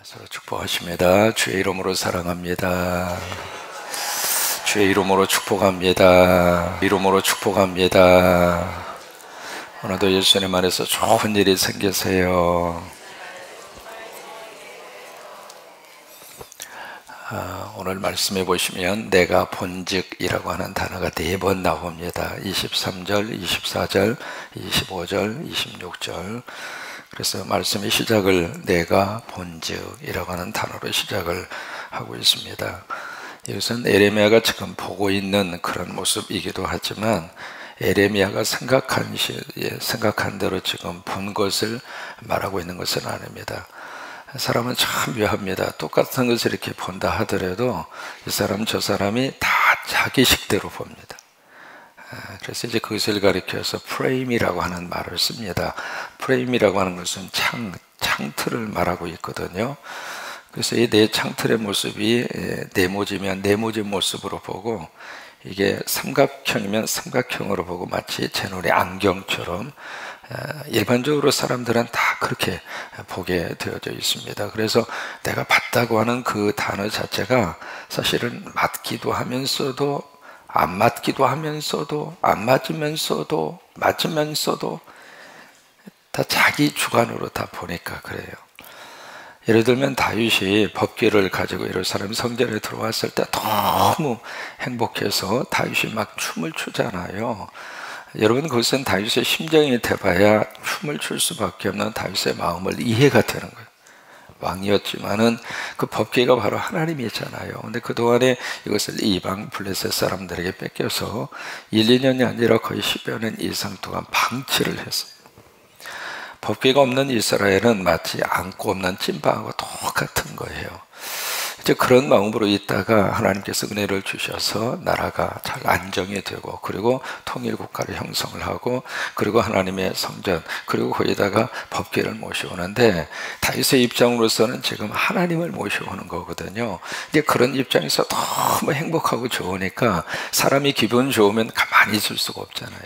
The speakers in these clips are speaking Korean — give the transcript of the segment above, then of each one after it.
서로 축복하십니다. 주의 이름으로 사랑합니다. 주의 이름으로 축복합니다. 이름으로 축복합니다. 오늘도 예수님 안에서 좋은 일이 생기세요. 오늘 말씀해 보시면 내가 본즉이라고 하는 단어가 4번 나옵니다. 23절, 24절, 25절, 26절. 그래서 말씀의 시작을 내가 본즉이라고 하는 단어로 시작을 하고 있습니다. 이것은 에레미야가 지금 보고 있는 그런 모습이기도 하지만 에레미야가 생각한 대로 지금 본 것을 말하고 있는 것은 아닙니다. 사람은 참 묘합니다. 똑같은 것을 이렇게 본다 하더라도 이 사람 저 사람이 다 자기 식대로 봅니다. 그래서 이제 그것을 가리켜서 프레임이라고 하는 말을 씁니다. 프레임이라고 하는 것은 창틀을 말하고 있거든요. 그래서 이 내 창틀의 모습이 네모지면 네모진 모습으로 보고, 이게 삼각형이면 삼각형으로 보고, 마치 제 눈에 안경처럼 일반적으로 사람들은 다 그렇게 보게 되어져 있습니다. 그래서 내가 봤다고 하는 그 단어 자체가 사실은 맞기도 하면서도 안 맞기도 하면서도 안 맞으면서도 맞으면서도 다 자기 주관으로 다 보니까 그래요. 예를 들면 다윗이 법궤를 가지고 예루살렘 성전에 들어왔을 때 너무 행복해서 다윗이 막 춤을 추잖아요. 여러분, 그것은 다윗의 심정이 돼봐야 춤을 출 수밖에 없는 다윗의 마음을 이해가 되는 거예요. 왕이었지만은 그 법궤가 바로 하나님이잖아요. 근데 그동안에 이것을 이방 블레셋 사람들에게 뺏겨서 1, 2년이 아니라 거의 10여 년 이상 동안 방치를 했어요. 법궤가 없는 이스라엘은 마치 안고 없는 찐빵하고 똑같은 거예요. 이제 그런 마음으로 있다가 하나님께서 은혜를 주셔서 나라가 잘 안정이 되고, 그리고 통일국가를 형성을 하고, 그리고 하나님의 성전, 그리고 거기다가 법궤를 모셔오는데, 다윗의 입장으로서는 지금 하나님을 모셔오는 거거든요. 이제 그런 입장에서 너무 행복하고 좋으니까 사람이 기분 좋으면 가만히 있을 수가 없잖아요.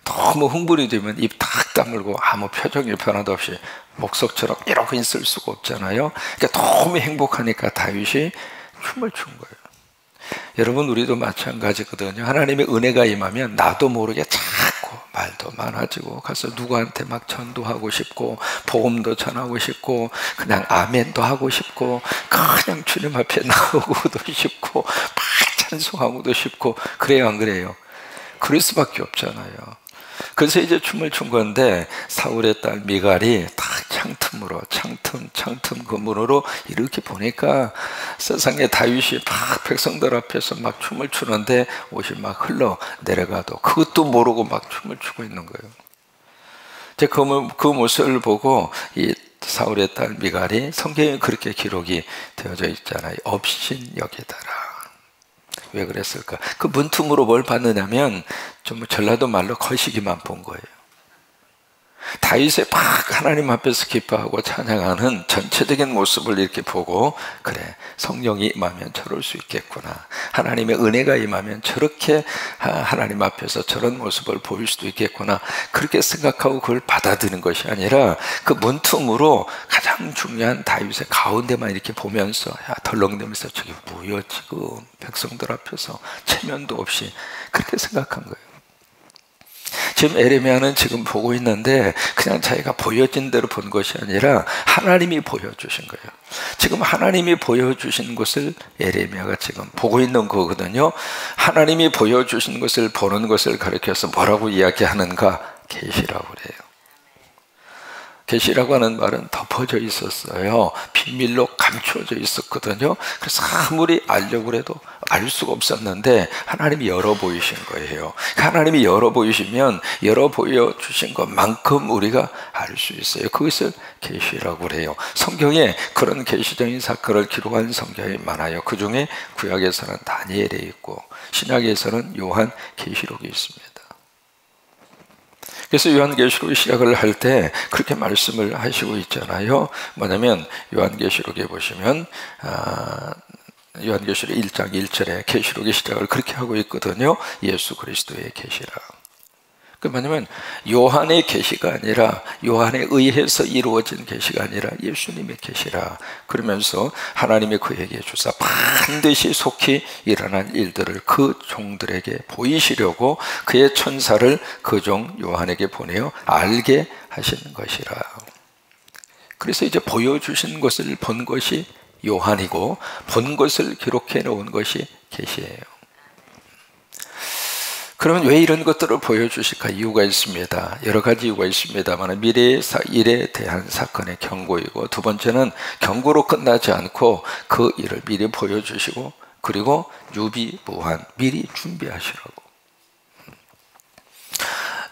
너무 흥분이 되면 입 탁 다물고 아무 표정이 변화도 없이 목석처럼 이러고 있을 수가 없잖아요. 그러니까 너무 행복하니까 다윗이 춤을 춘 거예요. 여러분, 우리도 마찬가지거든요. 하나님의 은혜가 임하면 나도 모르게 자꾸 말도 많아지고, 가서 누구한테 막 전도하고 싶고, 복음도 전하고 싶고, 그냥 아멘도 하고 싶고, 그냥 주님 앞에 나오고도 싶고, 막 찬송하고도 싶고, 그래요 안 그래요? 그럴 수밖에 없잖아요. 그래서 이제 춤을 춘 건데, 사울의 딸 미갈이 딱 창틈 그 문으로 이렇게 보니까 세상에 다윗이 막 백성들 앞에서 막 춤을 추는데 옷이 막 흘러 내려가도 그것도 모르고 막 춤을 추고 있는 거예요. 이제 그 모습을 보고 이 사울의 딸 미갈이, 성경에 그렇게 기록이 되어져 있잖아요. 업신여기다라. 왜 그랬을까? 그 문틈으로 뭘 봤느냐면, 좀 전라도 말로 거시기만 본 거예요. 다윗의 막 하나님 앞에서 기뻐하고 찬양하는 전체적인 모습을 이렇게 보고, 그래, 성령이 임하면 저럴 수 있겠구나, 하나님의 은혜가 임하면 저렇게 하나님 앞에서 저런 모습을 보일 수도 있겠구나, 그렇게 생각하고 그걸 받아들이는 것이 아니라 그 문틈으로 가장 중요한 다윗의 가운데만 이렇게 보면서, 야, 덜렁대면서 저게 뭐야 지금 백성들 앞에서 체면도 없이, 그렇게 생각한 거예요. 지금 에레미야는 지금 보고 있는데 그냥 자기가 보여진 대로 본 것이 아니라 하나님이 보여주신 거예요. 지금 하나님이 보여주신 것을 에레미야가 지금 보고 있는 거거든요. 하나님이 보여주신 것을 보는 것을 가리켜서 뭐라고 이야기하는가? 계시라고 그래요. 계시라고 하는 말은 덮어져 있었어요. 비밀로 감추어져 있었거든요. 그래서 아무리 알려고 해도 알 수가 없었는데 하나님이 열어 보이신 거예요. 하나님이 열어 보이시면 열어 보여주신 것만큼 우리가 알 수 있어요. 그것을 계시라고 그래요. 성경에 그런 계시적인 사건을 기록한 성경이 많아요. 그 중에 구약에서는 다니엘에 있고, 신약에서는 요한 계시록이 있습니다. 그래서 요한계시록 시작을 할 때 그렇게 말씀을 하시고 있잖아요. 뭐냐면 요한계시록에 보시면 요한계시록 1장 1절에 계시록의 시작을 그렇게 하고 있거든요. 예수 그리스도의 계시라. 뭐냐면 요한의 계시가 아니라 요한에 의해서 이루어진 계시가 아니라 예수님의 계시라. 그러면서 하나님이 그에게 주사 반드시 속히 일어날 일들을 그 종들에게 보이시려고 그의 천사를 그 종 요한에게 보내어 알게 하신 것이라. 그래서 이제 보여주신 것을 본 것이 요한이고 본 것을 기록해 놓은 것이 계시예요. 그러면 왜 이런 것들을 보여주실까? 이유가 있습니다. 여러 가지 이유가 있습니다만 미래의 일에 대한 사건의 경고이고, 두 번째는 경고로 끝나지 않고 그 일을 미리 보여주시고, 그리고 유비무한 미리 준비하시라고.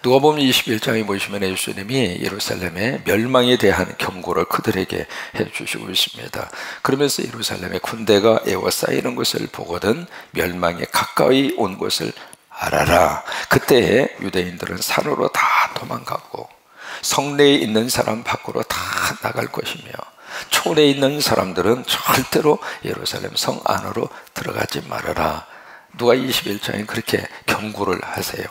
누가복음 21장에 보시면 예수님이 예루살렘의 멸망에 대한 경고를 그들에게 해주시고 있습니다. 그러면서 예루살렘의 군대가 에워싸이는 것을 보거든 멸망에 가까이 온 것을 알아라. 그때 유대인들은 산으로 다 도망가고 성내에 있는 사람 밖으로 다 나갈 것이며 촌에 있는 사람들은 절대로 예루살렘 성 안으로 들어가지 말아라. 누가 21장에 그렇게 경고를 하세요.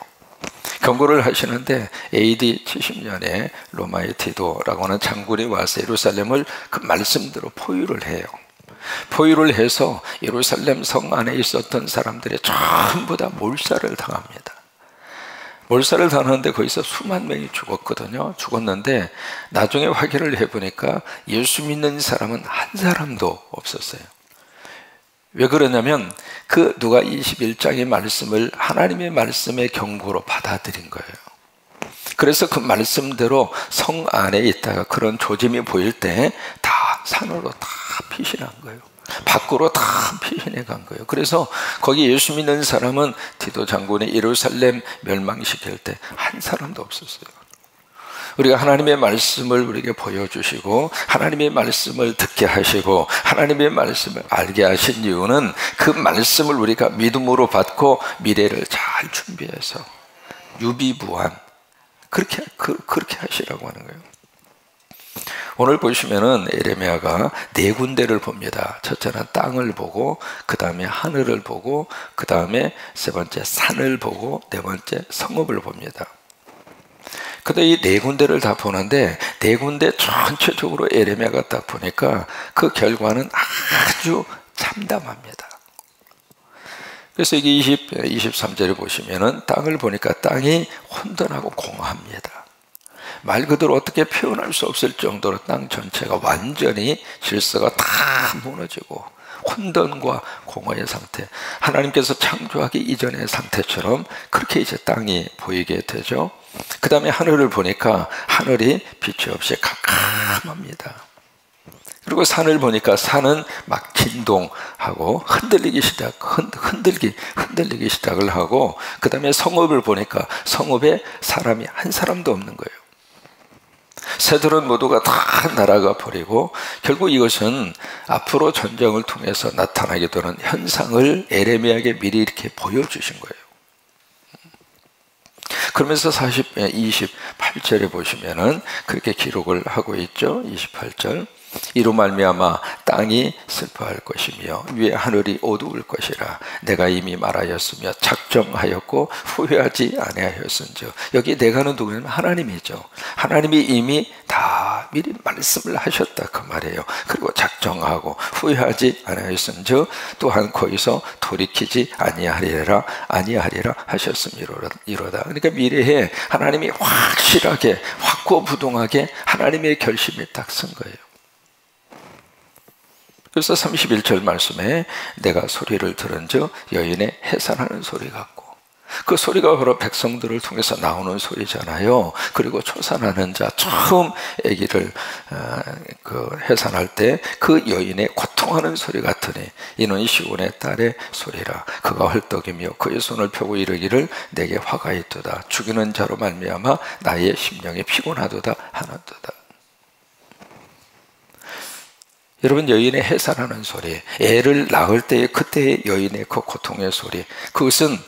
경고를 하시는데 AD 70년에 로마의 디도라고 하는 장군이 와서 예루살렘을 그 말씀대로 포위를 해요. 포위를 해서 예루살렘 성 안에 있었던 사람들이 전부 다 몰살을 당합니다. 몰살을 당하는데 거기서 수만 명이 죽었거든요. 죽었는데 나중에 확인을 해보니까 예수 믿는 사람은 한 사람도 없었어요. 왜 그러냐면 그 누가 21장의 말씀을 하나님의 말씀의 경고로 받아들인 거예요. 그래서 그 말씀대로 성 안에 있다가 그런 조짐이 보일 때 다 산으로 다 피신한 거예요. 밖으로 다 피신해 간 거예요. 그래서 거기 예수 믿는 사람은 디도 장군이 예루살렘 멸망시킬 때 한 사람도 없었어요. 우리가 하나님의 말씀을 우리에게 보여주시고 하나님의 말씀을 듣게 하시고 하나님의 말씀을 알게 하신 이유는 그 말씀을 우리가 믿음으로 받고 미래를 잘 준비해서 유비무한 그렇게 하시라고 하는 거예요. 오늘 보시면은 에레미야가 네 군데를 봅니다. 첫째는 땅을 보고, 그 다음에 하늘을 보고, 그 다음에 세 번째 산을 보고, 네 번째 성읍을 봅니다. 근데 이 네 군데를 다 보는데 네 군데 전체적으로 에레미야가 딱 보니까 그 결과는 아주 참담합니다. 그래서 이게 23절에 보시면은 땅을 보니까 땅이 혼돈하고 공허합니다. 말 그대로 어떻게 표현할 수 없을 정도로 땅 전체가 완전히 질서가 다 무너지고 혼돈과 공허의 상태, 하나님께서 창조하기 이전의 상태처럼 그렇게 이제 땅이 보이게 되죠. 그 다음에 하늘을 보니까 하늘이 빛이 없이 캄캄합니다. 그리고 산을 보니까 산은 막 진동하고 흔들리기 시작을 하고, 그 다음에 성읍을 보니까 성읍에 사람이 한 사람도 없는 거예요. 새들은 모두가 다 날아가 버리고, 결국 이것은 앞으로 전쟁을 통해서 나타나게 되는 현상을 에레미야에게 미리 이렇게 보여주신 거예요. 그러면서 28절에 보시면은 그렇게 기록을 하고 있죠. 28절. 이로 말미암아 땅이 슬퍼할 것이며 위에 하늘이 어두울 것이라. 내가 이미 말하였으며 작정하였고 후회하지 아니하였은즉. 여기 내가는 누구냐면 하나님이죠. 하나님이 이미 다 미리 말씀을 하셨다 그 말이에요. 그리고 작정하고 후회하지 아니하였은즉 또한 거기서 돌이키지 아니하리라 하셨음이로다. 그러니까 미래에 하나님이 확실하게 확고부동하게 하나님의 결심이 딱 쓴 거예요. 그래서 31절 말씀에 내가 소리를 들은즉 여인의 해산하는 소리 같고, 그 소리가 바로 백성들을 통해서 나오는 소리잖아요. 그리고 초산하는 자, 처음 아기를 해산할 때 그 여인의 고통하는 소리 같으니 이는 시온의 딸의 소리라. 그가 헐떡이며 그의 손을 펴고 이르기를 내게 화가 있도다. 죽이는 자로 말미암아 나의 심령이 피곤하도다 하는도다. 여러분, 여인의 해산하는 소리, 애를 낳을 때의 그때의 여인의 그 고통의 소리, 그것은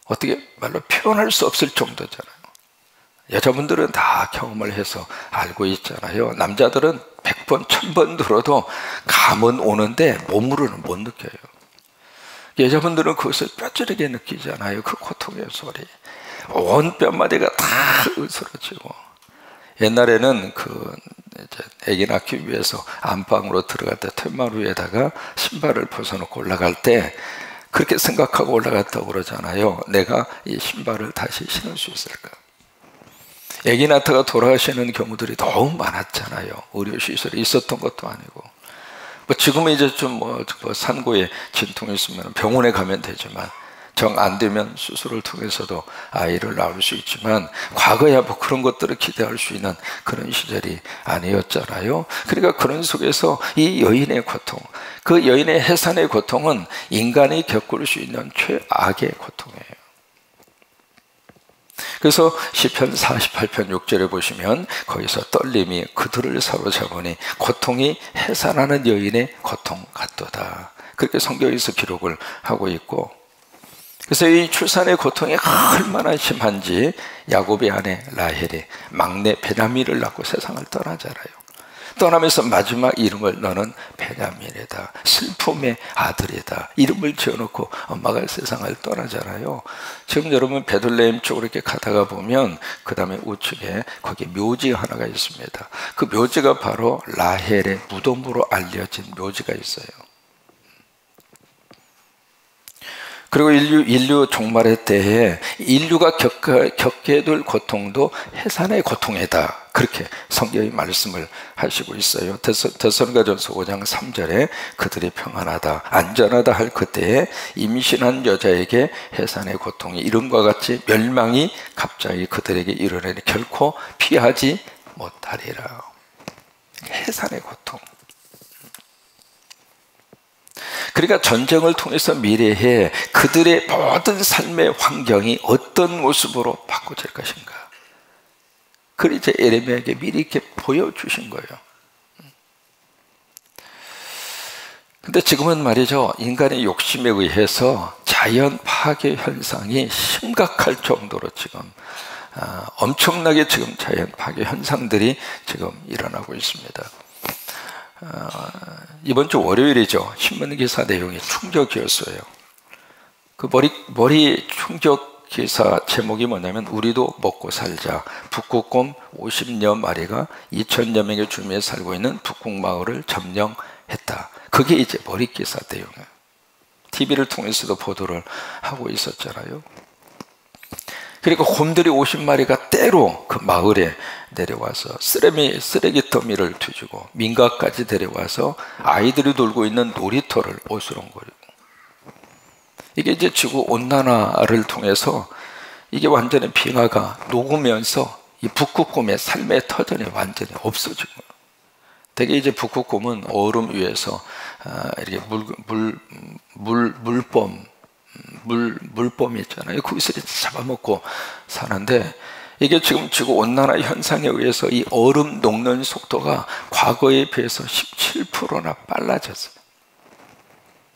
어떻게 말로 표현할 수 없을 정도잖아요. 여자분들은 다 경험을 해서 알고 있잖아요. 남자들은 100번, 1000번 들어도 감은 오는데 몸으로는 못 느껴요. 여자분들은 그것을 뼈저리게 느끼잖아요. 그 고통의 소리. 온 뼈마디가 다 으스러지고, 옛날에는 이제 아기 낳기 위해서 안방으로 들어갈 때 툇마루에다가 신발을 벗어놓고 올라갈 때 그렇게 생각하고 올라갔다고 그러잖아요. 내가 이 신발을 다시 신을 수 있을까? 아기 낳다가 돌아가시는 경우들이 너무 많았잖아요. 의료시설이 있었던 것도 아니고. 지금은 이제 좀 산고에 진통이 있으면 병원에 가면 되지만, 정 안 되면 수술을 통해서도 아이를 낳을 수 있지만, 과거야 그런 것들을 기대할 수 있는 그런 시절이 아니었잖아요. 그러니까 그런 속에서 이 여인의 고통, 그 여인의 해산의 고통은 인간이 겪을 수 있는 최악의 고통이에요. 그래서 시편 48편 6절에 보시면 거기서 떨림이 그들을 사로잡으니 고통이 해산하는 여인의 고통 같도다, 그렇게 성경에서 기록을 하고 있고, 그래서 이 출산의 고통이 얼마나 심한지 야곱의 아내 라헬이 막내 베냐민을 낳고 세상을 떠나잖아요. 떠나면서 마지막 이름을 너는 베냐민이다, 슬픔의 아들이다, 이름을 지어놓고 엄마가 세상을 떠나잖아요. 지금 여러분 베들레헴 쪽으로 이렇게 가다가 보면 그 다음에 우측에 거기 묘지 하나가 있습니다. 그 묘지가 바로 라헬의 무덤으로 알려진 묘지가 있어요. 그리고 인류 종말의 때에 인류가 겪게 될 고통도 해산의 고통이다, 그렇게 성경이 말씀을 하시고 있어요. 데살로니가전서 5장 3절에 그들이 평안하다, 안전하다 할 그때에 임신한 여자에게 해산의 고통이 이름과 같이 멸망이 갑자기 그들에게 이르르니 결코 피하지 못하리라. 해산의 고통. 그러니까 전쟁을 통해서 미래에 그들의 모든 삶의 환경이 어떤 모습으로 바꿔질 것인가, 그걸 이제 예레미야에게 미리 이렇게 보여주신 거예요. 근데 지금은 말이죠, 인간의 욕심에 의해서 자연 파괴 현상이 심각할 정도로 지금 엄청나게 지금 자연 파괴 현상들이 지금 일어나고 있습니다. 이번 주 월요일이죠. 신문 기사 내용이 충격이었어요. 그 머리 충격 기사 제목이 뭐냐면 우리도 먹고 살자, 북극곰 50여 마리가 2,000여 명의 주민이 살고 있는 북극마을을 점령했다. 그게 이제 머리 기사 내용이에요. TV를 통해서도 보도를 하고 있었잖아요. 그리고 곰들이 50마리가 때로 그 마을에 내려와서 쓰레기 더미를 뒤지고 민가까지 데려와서 아이들이 놀고 있는 놀이터를 어수렁거리고, 이게 이제 지구 온난화를 통해서 이게 완전히 빙하가 녹으면서 이 북극곰의 삶의 터전이 완전히 없어지고, 되게 이제 북극곰은 얼음 위에서 이렇게 물범이 있잖아요. 거기서 잡아먹고 사는데, 이게 지금 지구 온난화 현상에 의해서 이 얼음 녹는 속도가 과거에 비해서 17%나 빨라졌어요.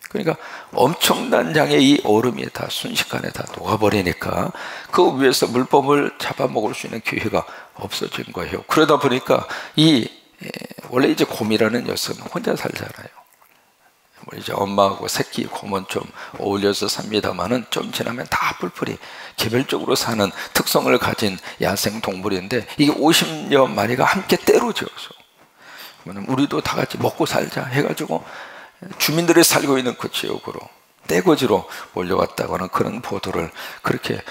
그러니까 엄청난 양의 이 얼음이 다 순식간에 다 녹아버리니까 그 위에서 물범을 잡아먹을 수 있는 기회가 없어진 거예요. 그러다 보니까 원래 이제 곰이라는 녀석은 혼자 살잖아요. 이제 엄마하고 새끼 곰은 좀 어울려서 삽니다만은 좀 지나면 다 뿔뿔이 개별적으로 사는 특성을 가진 야생 동물인데, 이게 50여 마리가 함께 때로 지어서 우리도 다 같이 먹고 살자 해가지고 주민들이 살고 있는 그 지역으로 떼거지로 몰려왔다고 하는 그런 보도를 그렇게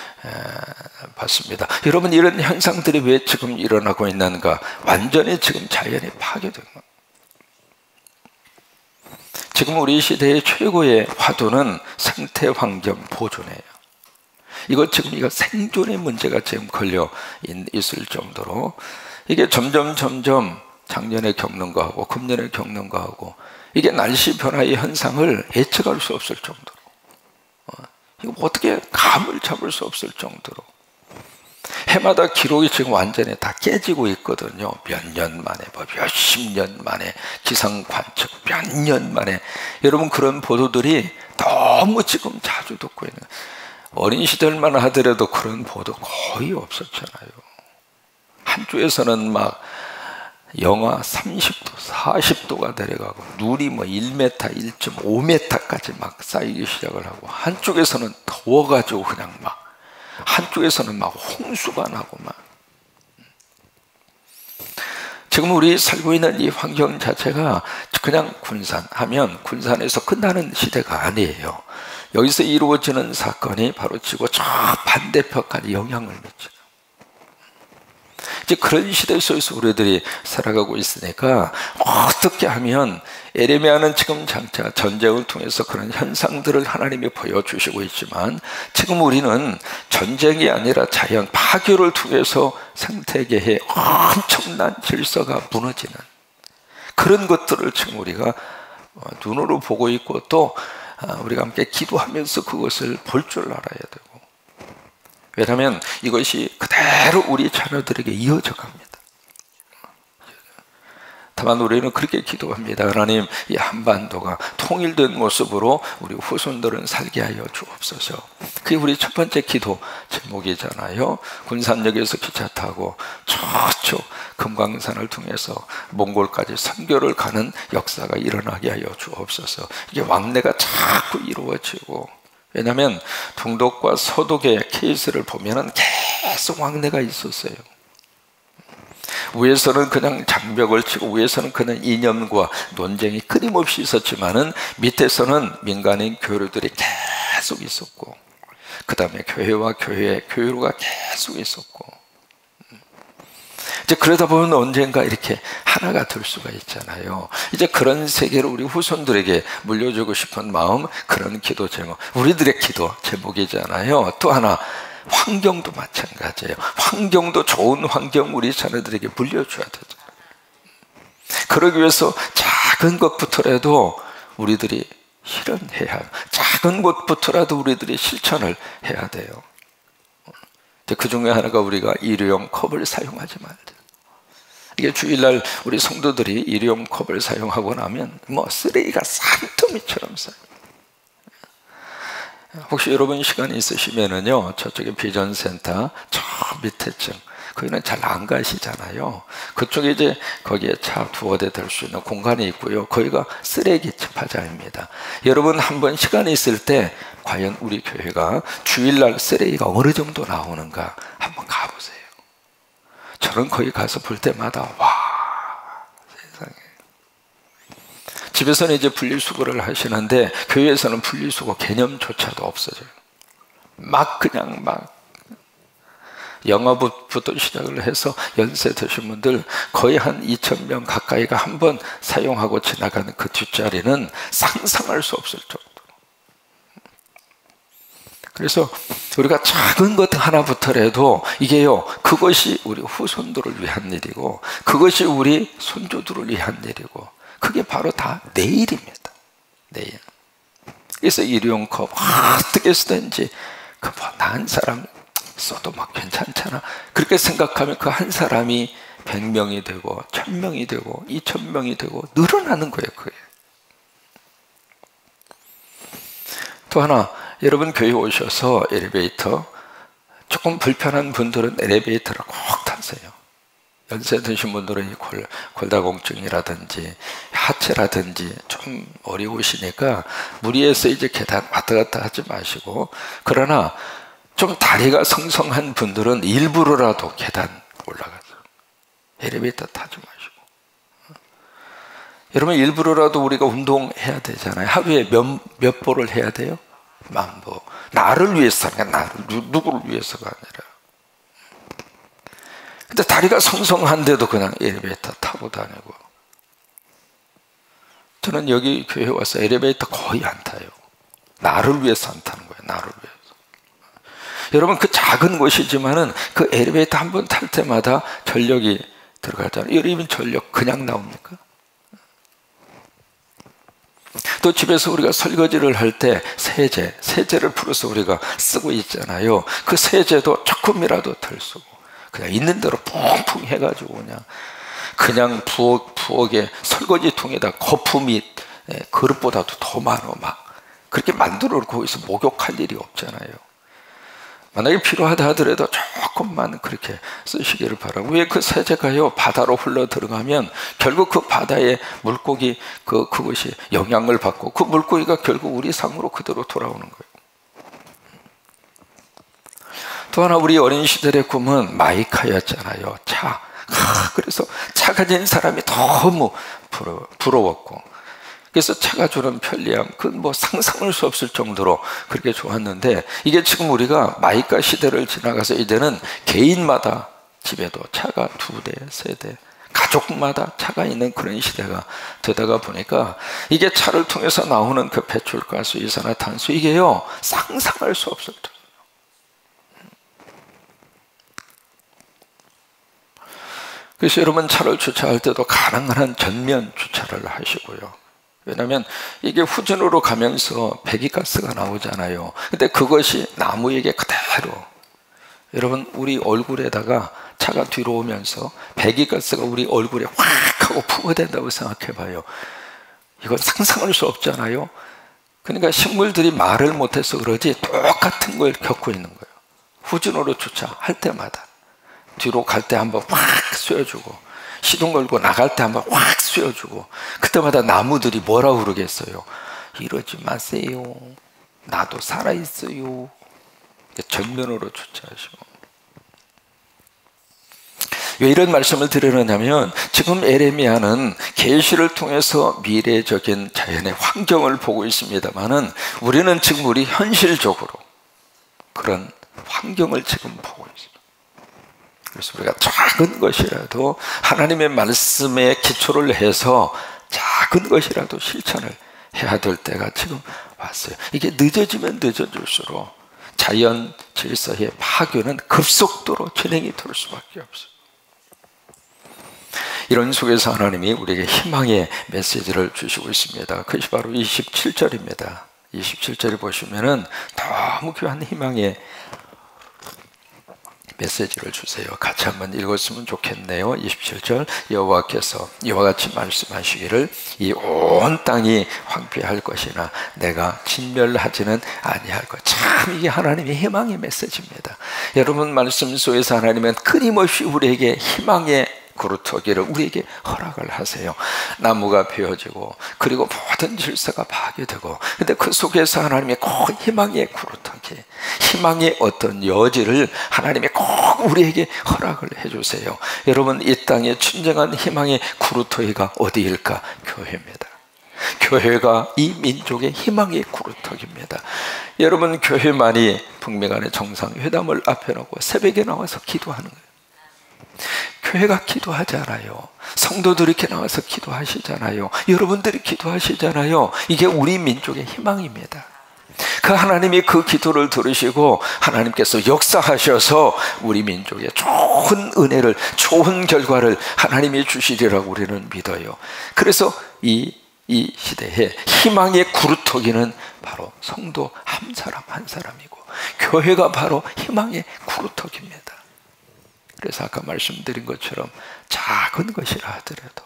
봤습니다. 여러분, 이런 현상들이 왜 지금 일어나고 있는가? 완전히 지금 자연이 파괴된 겁니다. 지금 우리 시대의 최고의 화두는 생태 환경 보존이에요. 이거 생존의 문제가 지금 걸려 있을 정도로, 이게 점점 작년에 겪는 거하고 금년에 겪는 거하고, 이게 날씨 변화의 현상을 예측할 수 없을 정도로, 이거 어떻게 감을 잡을 수 없을 정도로 해마다 기록이 지금 완전히 다 깨지고 있거든요. 몇 년 만에, 몇십 년 만에 기상 관측, 몇 년 만에. 여러분, 그런 보도들이 너무 지금 자주 듣고 있는, 어린 시절만 하더라도 그런 보도 거의 없었잖아요. 한쪽에서는 막 영하 30도, 40도가 내려가고 눈이 1m, 1.5m까지 막 쌓이기 시작을 하고, 한쪽에서는 더워가지고 그냥 막 한쪽에서는 막 홍수가 나고 막. 지금 우리 살고 있는 이 환경 자체가 그냥 군산하면 군산에서 끝나는 시대가 아니에요. 여기서 이루어지는 사건이 바로 지구 저 반대편까지 영향을 미쳐요. 이제 그런 시대 속에서 우리들이 살아가고 있으니까 어떻게 하면 에레미야는 지금 장차 전쟁을 통해서 그런 현상들을 하나님이 보여주시고 있지만 지금 우리는 전쟁이 아니라 자연 파괴를 통해서 생태계의 엄청난 질서가 무너지는 그런 것들을 지금 우리가 눈으로 보고 있고 또 우리가 함께 기도하면서 그것을 볼 줄 알아야 되고, 왜냐하면 이것이 그대로 우리 자녀들에게 이어져 갑니다. 다만 우리는 그렇게 기도합니다. 하나님, 이 한반도가 통일된 모습으로 우리 후손들은 살게 하여 주옵소서. 그게 우리 첫 번째 기도 제목이잖아요. 군산역에서 기차 타고 저쪽 금강산을 통해서 몽골까지 선교를 가는 역사가 일어나게 하여 주옵소서. 이게 왕래가 자꾸 이루어지고, 왜냐하면 동독과 서독의 케이스를 보면은 계속 왕래가 있었어요. 위에서는 그냥 장벽을 치고 위에서는 그냥 이념과 논쟁이 끊임없이 있었지만은 밑에서는 민간인 교류들이 계속 있었고, 그 다음에 교회와 교류가 계속 있었고, 이제 그러다 보면 언젠가 이렇게 하나가 될 수가 있잖아요. 이제 그런 세계를 우리 후손들에게 물려주고 싶은 마음, 그런 기도 제목, 우리들의 기도 제목이잖아요. 또 하나, 환경도 마찬가지예요. 환경도 좋은 환경 우리 자녀들에게 물려줘야 되죠. 그러기 위해서 작은 것부터라도 우리들이 실현해야, 작은 것부터라도 우리들이 실천을 해야 돼요. 그 중에 하나가 우리가 일회용 컵을 사용하지 말자. 이게 주일날 우리 성도들이 일회용 컵을 사용하고 나면 뭐 쓰레기가 산더미처럼 쌓여요. 혹시 여러분 시간이 있으시면은요, 저쪽에 비전센터 저 밑에쯤, 거기는 잘 안 가시잖아요. 그쪽에 이제 거기에 차 두어 대 댈 수 있는 공간이 있고요. 거기가 쓰레기 집화장입니다. 여러분 한번 시간이 있을 때 과연 우리 교회가 주일날 쓰레기가 어느 정도 나오는가 한번 가보세요. 저는 거기 가서 볼 때마다 와, 세상에. 집에서는 이제 분리수거를 하시는데 교회에서는 분리수거 개념조차도 없어져요. 그냥 영어부터 시작을 해서 연세 드신 분들 거의 한 2,000명 가까이가 한 번 사용하고 지나가는 그 뒷자리는 상상할 수 없을 정도로. 그래서 우리가 작은 것 하나부터라도 이게요, 그것이 우리 후손들을 위한 일이고 그것이 우리 손주들을 위한 일이고, 그게 바로 다 내일입니다. 내일. 그래서 일회용 컵 어떻게 쓰든지 그 뭐 나 한 사람 써도 막 괜찮잖아, 그렇게 생각하면 그 한 사람이 100명이 되고 1000명이 되고 2000명이 되고 늘어나는 거예요. 그게. 또 하나, 여러분 교회 오셔서 엘리베이터 조금 불편한 분들은 엘리베이터를 꼭 타세요. 연세 드신 분들은 골다공증이라든지 하체라든지 좀 어려우시니까 무리해서 이제 계단 왔다 갔다 하지 마시고, 그러나 좀 다리가 성성한 분들은 일부러라도 계단 올라가서 엘리베이터 타지 마시고. 여러분 일부러라도 우리가 운동해야 되잖아요. 하루에 몇 보를 해야 돼요? 10,000보. 나를 위해서가, 누구를 위해서가 아니라. 근데 다리가 성성한데도 그냥 엘리베이터 타고 다니고. 저는 여기 교회 와서 엘리베이터 거의 안 타요. 나를 위해서 안 타는 거예요. 나를 위해서. 여러분 그 작은 곳이지만은 그 엘리베이터 한 번 탈 때마다 전력이 들어가잖아요. 여러분 전력 그냥 나옵니까? 또 집에서 우리가 설거지를 할 때 세제를 풀어서 우리가 쓰고 있잖아요. 그 세제도 조금이라도 덜 쓰고 그냥 있는 대로 퐁퐁 해가지고 그냥 부엌에 설거지통에다 거품이 그릇보다도 더 많어 막 그렇게 만들어 놓고 거기서 목욕할 일이 없잖아요. 만약에 필요하다 하더라도 조금만 그렇게 쓰시기를 바라고. 왜 그 세제가요 바다로 흘러 들어가면 결국 그 바다의 물고기 그것이 영향을 받고 그 물고기가 결국 우리 상으로 그대로 돌아오는 거예요. 또 하나 우리 어린 시절의 꿈은 마이카였잖아요. 차. 그래서 차 가진 사람이 너무 부러웠고, 그래서 차가 주는 편리함, 그건 뭐 상상할 수 없을 정도로 그렇게 좋았는데, 이게 지금 우리가 마이카 시대를 지나가서 이제는 개인마다 집에도 차가 2대, 3대, 가족마다 차가 있는 그런 시대가 되다가 보니까 이게 차를 통해서 나오는 그 배출가스, 이산화탄소, 이게요 상상할 수 없을 정도로. 그래서 여러분 차를 주차할 때도 가능한 한 전면 주차를 하시고요. 왜냐하면 이게 후진으로 가면서 배기가스가 나오잖아요. 근데 그것이 나무에게 그대로, 여러분 우리 얼굴에다가 차가 뒤로 오면서 배기가스가 우리 얼굴에 확 하고 풍어된다고 생각해 봐요. 이건 상상할 수 없잖아요. 그러니까 식물들이 말을 못해서 그러지 똑같은 걸 겪고 있는 거예요. 후진으로 주차할 때마다 뒤로 갈 때 한번 확 쐬어주고, 시동 걸고 나갈 때 한번 확 쐬어주고, 그때마다 나무들이 뭐라고 그러겠어요? 이러지 마세요, 나도 살아있어요. 정면으로 주차하시고. 왜 이런 말씀을 드리느냐면, 지금 에레미야는 계시를 통해서 미래적인 자연의 환경을 보고 있습니다만은, 우리는 지금 우리 현실적으로 그런 환경을 지금 보고 있습니다. 그래서 우리가 작은 것이라도 하나님의 말씀에 기초를 해서 작은 것이라도 실천을 해야 될 때가 지금 왔어요. 이게 늦어지면 늦어질수록 자연 질서의 파괴는 급속도로 진행이 될 수밖에 없어요. 이런 속에서 하나님이 우리에게 희망의 메시지를 주시고 있습니다. 그것이 바로 27절입니다. 27절을 보시면은 너무 귀한 희망의 메시지를 주세요. 같이 한번 읽었으면 좋겠네요. 27절, 여호와께서 이와 같이 말씀하시기를 이 온 땅이 황폐할 것이나 내가 진멸하지는 아니할 것. 참 이게 하나님의 희망의 메시지입니다. 여러분 말씀 속에서 하나님은 끊임없이 우리에게 희망의 구루터기를 우리에게 허락을 하세요. 나무가 베어지고 그리고 모든 질서가 파괴되고, 근데 그 속에서 하나님의 꼭 희망의 구루터기, 희망의 어떤 여지를 하나님이 꼭 우리에게 허락을 해주세요. 여러분 이 땅에 진정한 희망의 구루터기가 어디일까? 교회입니다. 교회가 이 민족의 희망의 구루터기입니다. 여러분 교회만이 북미 간의 정상회담을 앞에 놓고 새벽에 나와서 기도하는 거예요. 교회가 기도하잖아요. 성도들이 이렇게 나와서 기도하시잖아요. 여러분들이 기도하시잖아요. 이게 우리 민족의 희망입니다. 그 하나님이 그 기도를 들으시고 하나님께서 역사하셔서 우리 민족에 좋은 은혜를, 좋은 결과를 하나님이 주시리라고 우리는 믿어요. 그래서 이 시대에 희망의 구루터기는 바로 성도 한 사람 한 사람이고, 교회가 바로 희망의 구루터기입니다. 그래서 아까 말씀드린 것처럼 작은 것이라 하더라도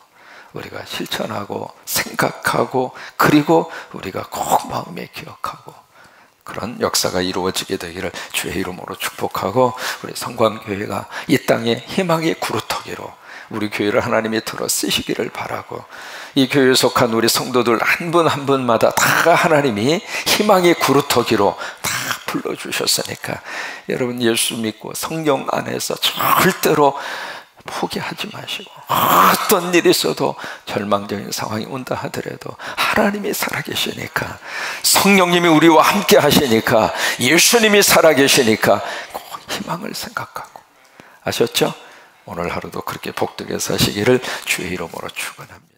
우리가 실천하고 생각하고, 그리고 우리가 꼭 마음에 기억하고, 그런 역사가 이루어지게 되기를 주의 이름으로 축복하고, 우리 성광교회가 이 땅의 희망의 구루터기로 우리 교회를 하나님이 들어 쓰시기를 바라고, 이 교회에 속한 우리 성도들 한 분 한 분마다 다 하나님이 희망의 구루터기로 다 불러주셨으니까 여러분 예수 믿고 성령 안에서 절대로 포기하지 마시고, 어떤 일이 있어도 절망적인 상황이 온다 하더라도 하나님이 살아계시니까, 성령님이 우리와 함께 하시니까, 예수님이 살아계시니까 꼭 희망을 생각하고, 아셨죠? 오늘 하루도 그렇게 복되게 사시기를 주의 이름으로 축원합니다.